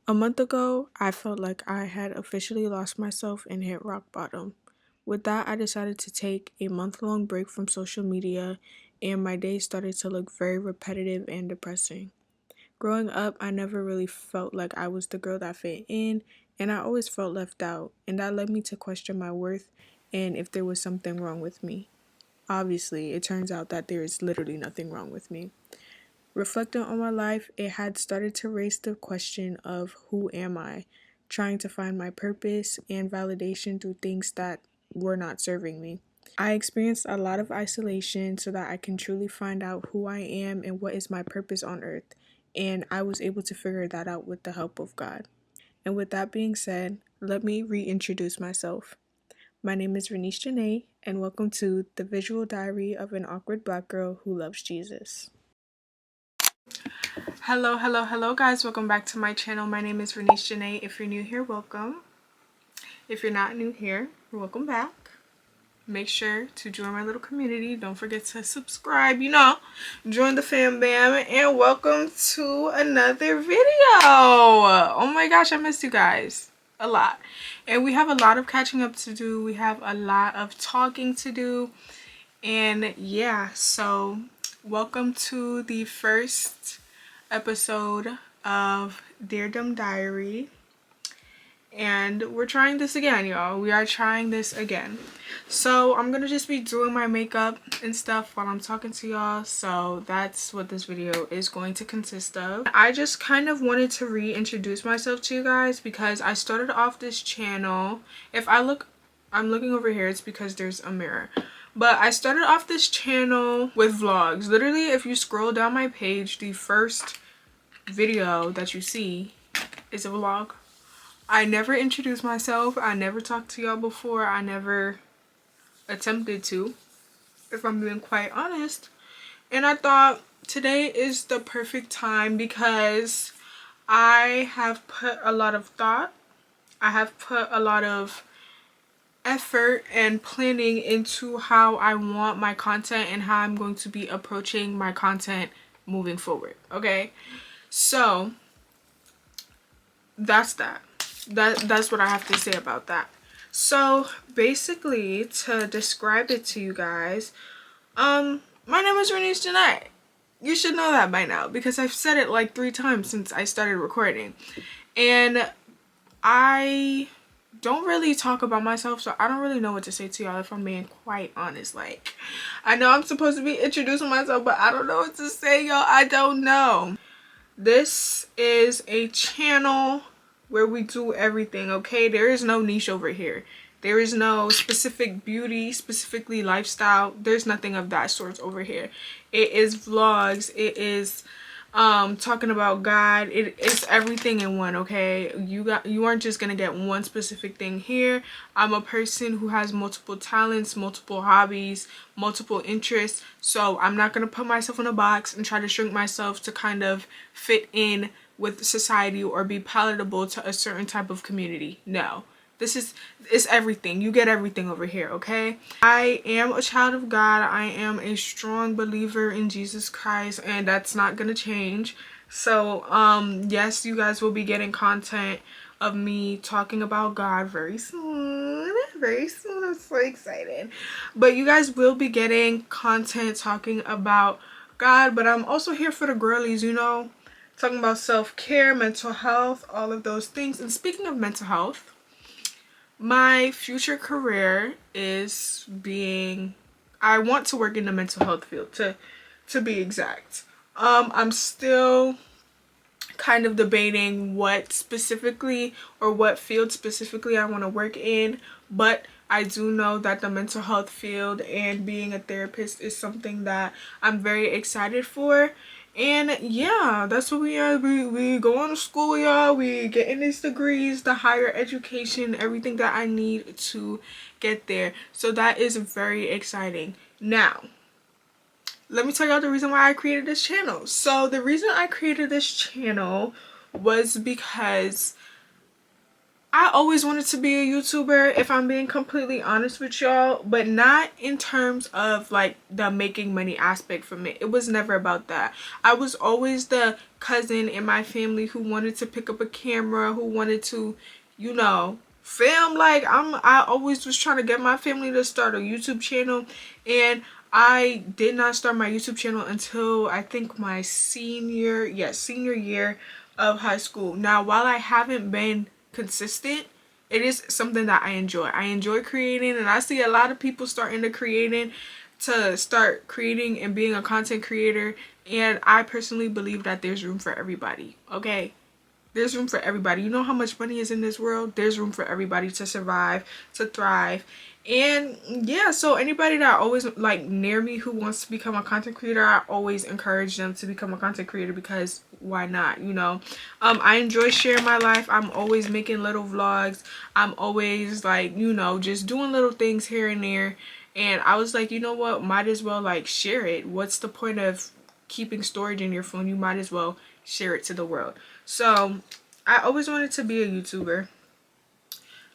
A month ago, I felt like I had officially lost myself and hit rock bottom. With that, I decided to take a month-long break from social media, and my days started to look very repetitive and depressing. Growing up, I never really felt like I was the girl that fit in, and I always felt left out, and that led me to question my worth and if there was something wrong with me. Obviously, it turns out that there is literally nothing wrong with me. Reflecting on my life, it had started to raise the question of who am I, trying to find my purpose and validation through things that were not serving me. I experienced a lot of isolation so that I can truly find out who I am and what is my purpose on earth, and I was able to figure that out with the help of God. And with that being said, let me reintroduce myself. My name is Renice Janae, and welcome to the visual diary of an awkward black girl who loves Jesus. Hello guys, welcome back to my channel. My name is Renice Janae. If you're new here, welcome. If you're not new here, welcome back. Make sure to join my little community. Don't forget to subscribe, join the fam bam, and welcome to another video. Oh my gosh, I missed you guys a lot. And we have a lot of catching up to do. We have a lot of talking to do. And yeah, so welcome to the first episode of Dear Dumb Diary. And we're trying this again, y'all. We are trying this again. So I'm gonna just be doing my makeup and stuff while I'm talking to y'all. So that's what this video is going to consist of. I just kind of wanted to reintroduce myself to you guys because I started off this channel. I'm looking over here, it's because there's a mirror. But I started off this channel with vlogs. Literally, if you scroll down my page, the first video that you see is a vlog. I never introduced myself. I never talked to y'all before. I never attempted to, if I'm being quite honest. And I thought today is the perfect time because I have put a lot of thought. I have put a lot of effort and planning into how I want my content and how I'm going to be approaching my content moving forward. Okay, so that's that's what I have to say about that. So basically, to describe it to you guys, my name is Renice Janae. You should know that by now because I've said it like 3 times since I started recording. And I don't really talk about myself, so I don't really know what to say to y'all if I'm being quite honest. Like, I know I'm supposed to be introducing myself, but I don't know what to say, y'all. I don't know. This is a channel where we do everything, okay? There is no niche over here. There is no specific beauty, specifically lifestyle. There's nothing of that sort over here. It is vlogs. It is talking about God. It's everything in one, okay? You aren't just gonna get one specific thing here. I'm a person who has multiple talents, multiple hobbies, multiple interests, so I'm not gonna put myself in a box and try to shrink myself to kind of fit in with society or be palatable to a certain type of community. No, it's everything. You get everything over here, okay? I am a child of God. I am a strong believer in Jesus Christ, and that's not gonna change. So yes, you guys will be getting content of me talking about God very soon. Very soon. I'm so excited. But you guys will be getting content talking about God, but I'm also here for the girlies, talking about self-care, mental health, all of those things. And speaking of mental health, my future career is I want to work in the mental health field, to be exact. I'm still kind of debating what specifically or what field specifically I want to work in, but I do know that the mental health field and being a therapist is something that I'm very excited for. And yeah, that's what we are. We go on to school, y'all. We getting these degrees, the higher education, everything that I need to get there. So that is very exciting. Now, let me tell y'all the reason why I created this channel. So the reason I created this channel was because I always wanted to be a YouTuber, if I'm being completely honest with y'all, but not in terms of like the making money aspect from it. It was never about that. I was always the cousin in my family who wanted to pick up a camera, who wanted to, you know, film. Like I always was trying to get my family to start a YouTube channel, and I did not start my YouTube channel until I think my senior year of high school. Now, while I haven't been consistent, it is something that I enjoy. I enjoy creating, and I see a lot of people starting to start creating and being a content creator, and I personally believe that there's room for everybody. Okay, there's room for everybody. You know how much money is in this world? There's room for everybody to survive, to thrive. And yeah, so anybody that always like near me who wants to become a content creator, I always encourage them to become a content creator, because why not, you know? I enjoy sharing my life. I'm always making little vlogs. I'm always like, you know, just doing little things here and there. And I was like, you know what, might as well like share it. What's the point of keeping storage in your phone? You might as well share it to the world. So I always wanted to be a YouTuber.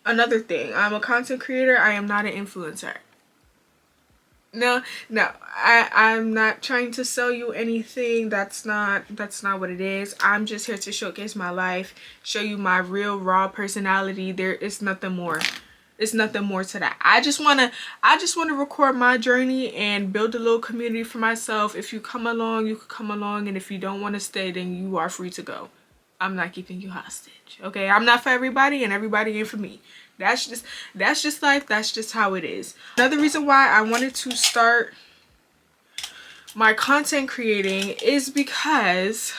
Another thing, I'm a content creator. I am not an influencer. No, I'm not trying to sell you anything. That's not what it is. I'm just here to showcase my life, show you my real raw personality. There is nothing more. It's nothing more to that. I just wanna record my journey and build a little community for myself. If you come along, you can come along, and if you don't want to stay, then you are free to go. I'm not keeping you hostage. Okay, I'm not for everybody, and everybody ain't for me. That's just life. That's just how it is. Another reason why I wanted to start my content creating is because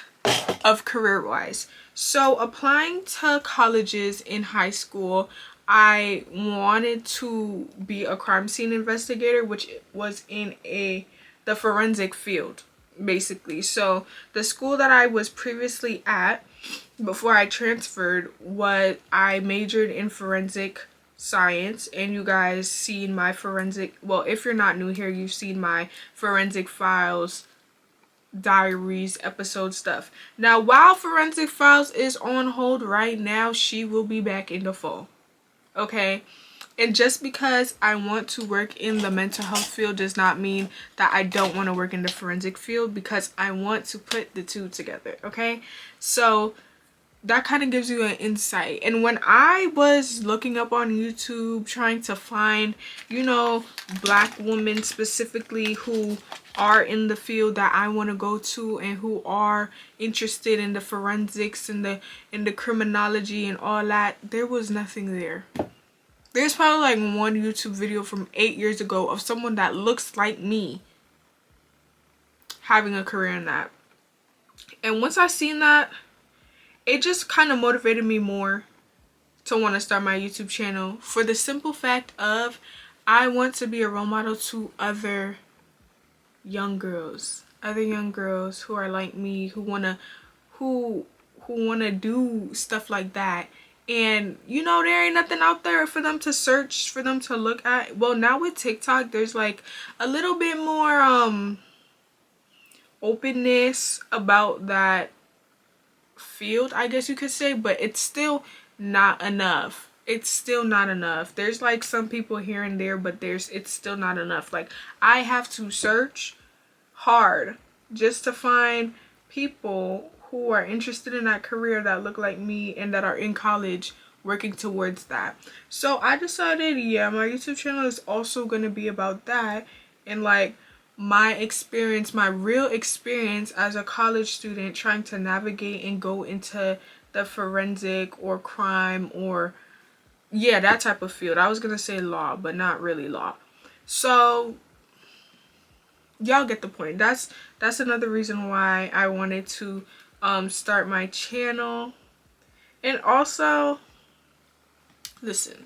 of career-wise. So applying to colleges in high school, I wanted to be a crime scene investigator, which was in the forensic field, basically. So the school that I was previously at before I transferred, I majored in forensic science, and you guys seen my forensic, well, if you're not new here, you've seen my forensic files diaries episode stuff. Now, while forensic files is on hold right now, she will be back in the fall. Okay, and just because I want to work in the mental health field does not mean that I don't want to work in the forensic field, because I want to put the two together. Okay, so that kind of gives you an insight. And when I was looking up on YouTube trying to find, you know, Black women specifically who are in the field that I want to go to, and who are interested in the forensics and the criminology and all that, there was nothing there. There's probably like one YouTube video from 8 years ago of someone that looks like me having a career in that. And once I seen that, it just kind of motivated me more to want to start my YouTube channel, for the simple fact of I want to be a role model to other young girls who are like me, who wanna do stuff like that. And you know, there ain't nothing out there for them to search, for them to look at. Well, now with TikTok, there's like a little bit more openness about that field, I guess you could say, but it's still not enough. It's still not enough. There's like some people here and there, but it's still not enough. Like, I have to search hard just to find people who are interested in that career, that look like me, and that are in college working towards that. So I decided, yeah, my YouTube channel is also going to be about that, and like my experience, my real experience as a college student trying to navigate and go into the forensic or crime or, yeah, that type of field. I was gonna say law, but not really law. So y'all get the point. That's another reason why I wanted to start my channel. And also, listen,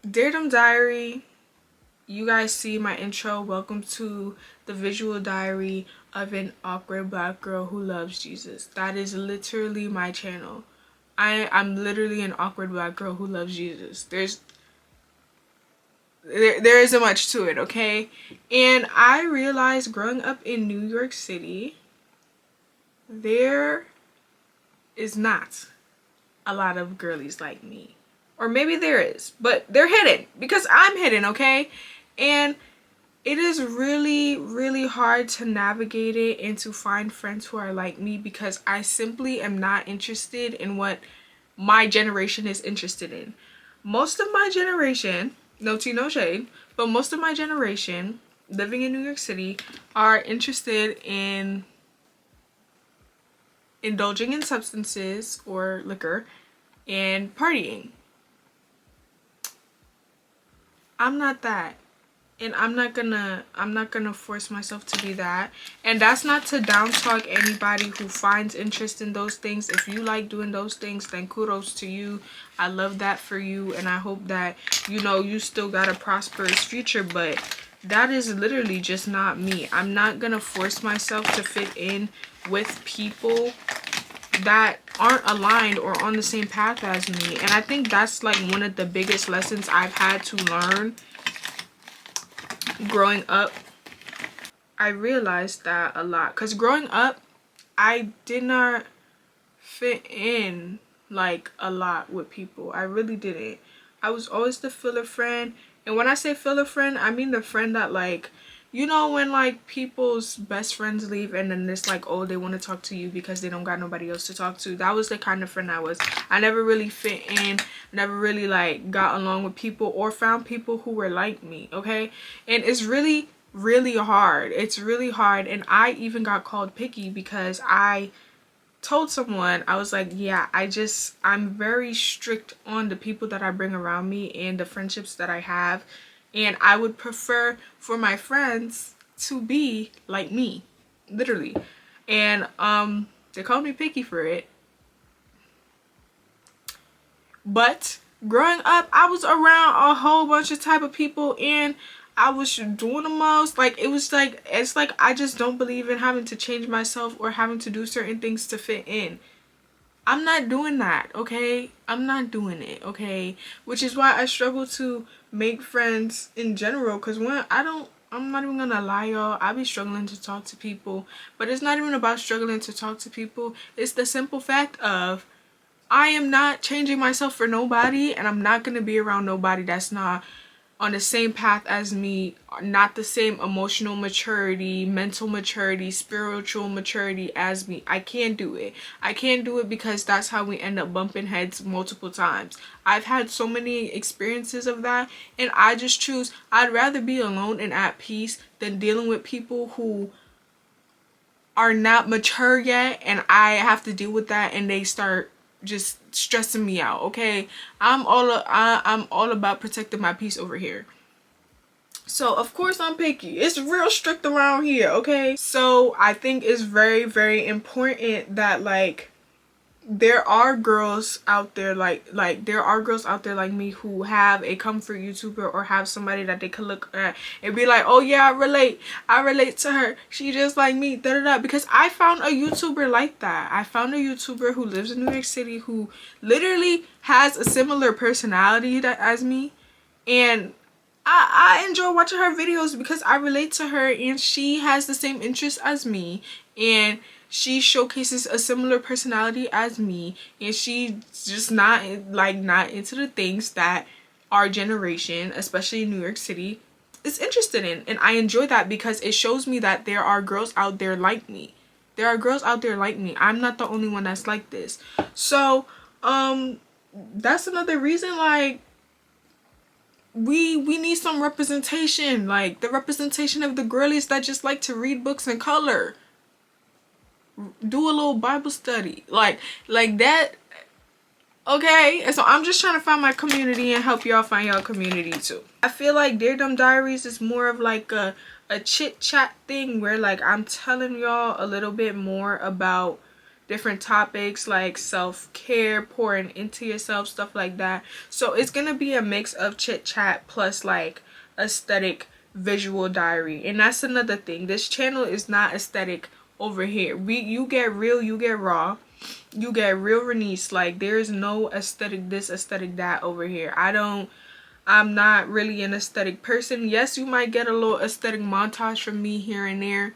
Daredom Diary, you guys see my intro. Welcome to the visual diary of an awkward Black girl who loves Jesus. That is literally my channel. I'm literally an awkward Black girl who loves Jesus. There isn't much to it, okay? And I realized growing up in New York City, there is not. a lot of girlies like me. Or maybe there is, but they're hidden because I'm hidden, okay? And it is really, really hard to navigate it and to find friends who are like me because I simply am not interested in what my generation is interested in. Most of my generation, no tea, no shade, but most of my generation living in New York City are interested in indulging in substances or liquor and partying. I'm not that. And I'm not gonna force myself to be that. And that's not to down talk anybody who finds interest in those things. If you like doing those things, then kudos to you. I love that for you, and I hope that you still got a prosperous future. But that is literally just not me. I'm not gonna force myself to fit in with people that aren't aligned or on the same path as me. And I think that's like one of the biggest lessons I've had to learn growing up. I realized that a lot because growing up I did not fit in like a lot with people. I really didn't. I was always the filler friend, and when I say filler friend, I mean the friend that, like, when like people's best friends leave and then it's like, oh, they want to talk to you because they don't got nobody else to talk to. That was the kind of friend I was. I never really fit in, never really like got along with people or found people who were like me, okay? And it's really, really hard. It's really hard. And I even got called picky because I told someone, I was like, yeah, I'm very strict on the people that I bring around me and the friendships that I have, and I would prefer for my friends to be like me, literally. And they called me picky for it. But growing up, I was around a whole bunch of type of people, and I was doing the most. Like, it's like I just don't believe in having to change myself or having to do certain things to fit in. I'm not doing that, okay? I'm not doing it, okay? Which is why I struggle to make friends in general, because I'm not even gonna lie, y'all, I be struggling to talk to people. But it's not even about struggling to talk to people. It's the simple fact of I am not changing myself for nobody, and I'm not gonna be around nobody that's not on the same path as me, not the same emotional maturity, mental maturity, spiritual maturity as me. I can't do it. I can't do it because that's how we end up bumping heads multiple times. I've had so many experiences of that, and I just choose, I'd rather be alone and at peace than dealing with people who are not mature yet, and I have to deal with that and they start just stressing me out, okay? I'm all about protecting my peace over here. So of course I'm picky. It's real strict around here, okay? So I think it's very, very important that, like, there are girls out there like there are girls out there like me who have a comfort YouTuber or have somebody that they could look at and be like, oh yeah, I relate to her, she just like me, da da da. Because I found a YouTuber like that. I found a YouTuber who lives in New York City who literally has a similar personality as me, and I enjoy watching her videos because I relate to her and she has the same interests as me, and she showcases a similar personality as me, and she's just not into the things that our generation, especially in New York City, is interested in. And I enjoy that because it shows me that there are girls out there like me. There are girls out there like me. I'm not the only one that's like this. So that's another reason, like, we need some representation, like the representation of the girlies that just like to read books in color, do a little Bible study, like that, okay? And so I'm just trying to find my community and help y'all find y'all community too. I feel like Dear Dumb Diaries is more of like a chit chat thing where, like, I'm telling y'all a little bit more about different topics like self-care, pouring into yourself, stuff like that. So it's gonna be a mix of chit chat plus like aesthetic visual diary. And that's another thing, this channel is not aesthetic over here. You get real, you get raw, you get real Renice. Like, there's no aesthetic this, aesthetic that over here. I'm not really an aesthetic person. Yes, you might get a little aesthetic montage from me here and there,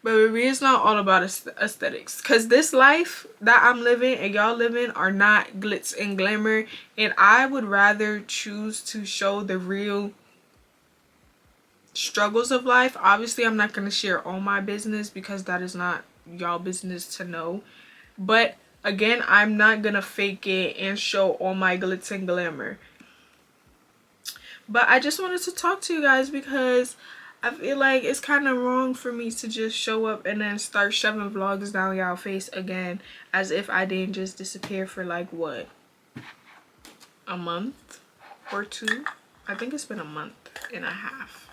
But maybe it's not all about aesthetics, because this life that I'm living and y'all living are not glitz and glamour, and I would rather choose to show the real struggles of life. Obviously, I'm not going to share all my business because that is not y'all business to know, but again, I'm not gonna fake it and show all my glitz and glamour. But I just wanted to talk to you guys because I feel like it's kind of wrong for me to just show up and then start shoving vlogs down y'all face again, as if I didn't just disappear for like what, a month or two. I think it's been a month and a half,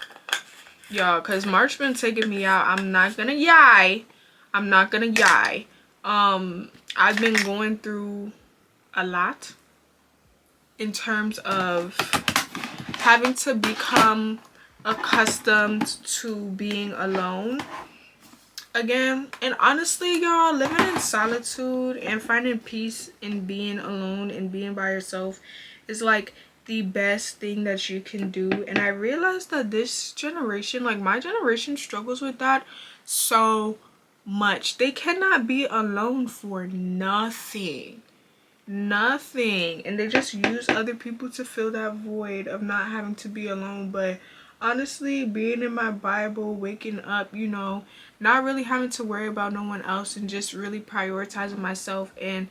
y'all, because March been taking me out. I'm not gonna lie. I've been going through a lot in terms of having to become accustomed to being alone again. And honestly, y'all, living in solitude and finding peace in being alone and being by yourself is like the best thing that you can do. And I realized that this generation, like my generation, struggles with that so much. They cannot be alone for nothing, and they just use other people to fill that void of not having to be alone. But honestly, being in my Bible, waking up, you know, not really having to worry about no one else, and just really prioritizing myself and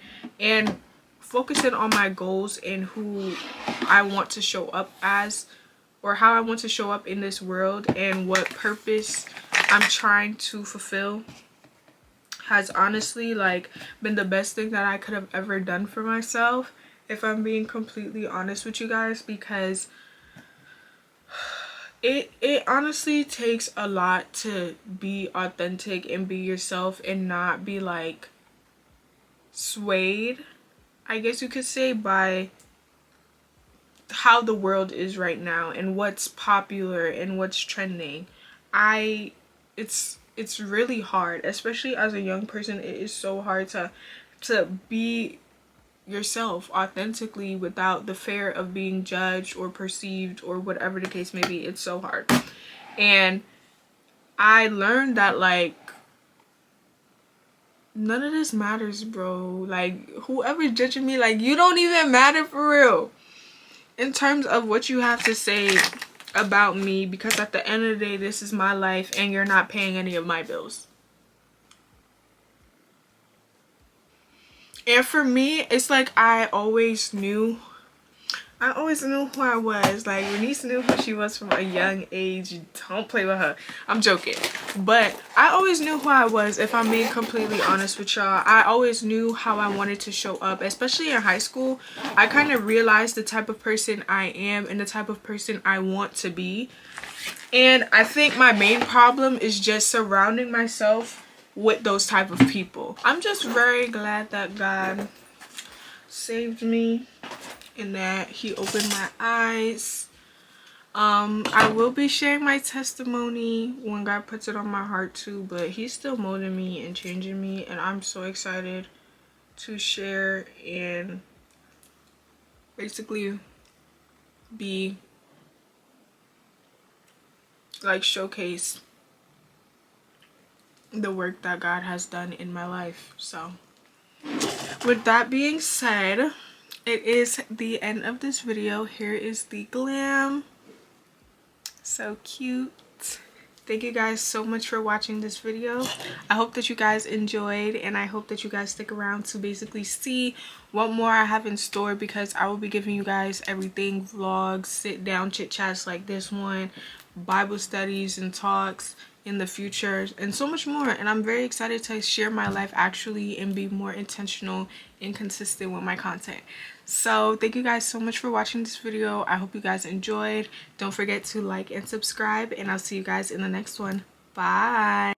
focusing on my goals and who I want to show up as, or how I want to show up in this world, and what purpose I'm trying to fulfill, has honestly like been the best thing that I could have ever done for myself, if I'm being completely honest with you guys, because it honestly takes a lot to be authentic and be yourself and not be like swayed, I guess you could say, by how the world is right now and what's popular and what's trending. It's really hard, especially as a young person. It is so hard to be yourself authentically without the fear of being judged or perceived or whatever the case may be. It's so hard. And I learned that like none of this matters, bro. Like whoever's judging me, like you don't even matter for real in terms of what you have to say about me, because at the end of the day, this is my life and you're not paying any of my bills. And for me, it's like I always knew who I was. Like Renice knew who she was from a young age. Don't play with her. I'm joking. But I always knew who I was, if I'm being completely honest with y'all. I always knew how I wanted to show up, especially in high school. I kind of realized the type of person I am and the type of person I want to be. And I think my main problem is just surrounding myself with those type of people. I'm just very glad that God saved me and that he opened my eyes. I will be sharing my testimony when God puts it on my heart too, but he's still molding me and changing me, and I'm so excited to share and basically be like showcase the work that God has done in my life. So with that being said, it is the end of this video. Here is the glam. So cute. Thank you guys so much for watching this video. I hope that you guys enjoyed, and I hope that you guys stick around to basically see what more I have in store, because I will be giving you guys everything: vlogs, sit down chit chats like this one, Bible studies and talks in the future, and so much more. And I'm very excited to share my life actually and be more intentional and consistent with my content. So thank you guys so much for watching this video. I hope you guys enjoyed. Don't forget to like and subscribe, and I'll see you guys in the next one. Bye.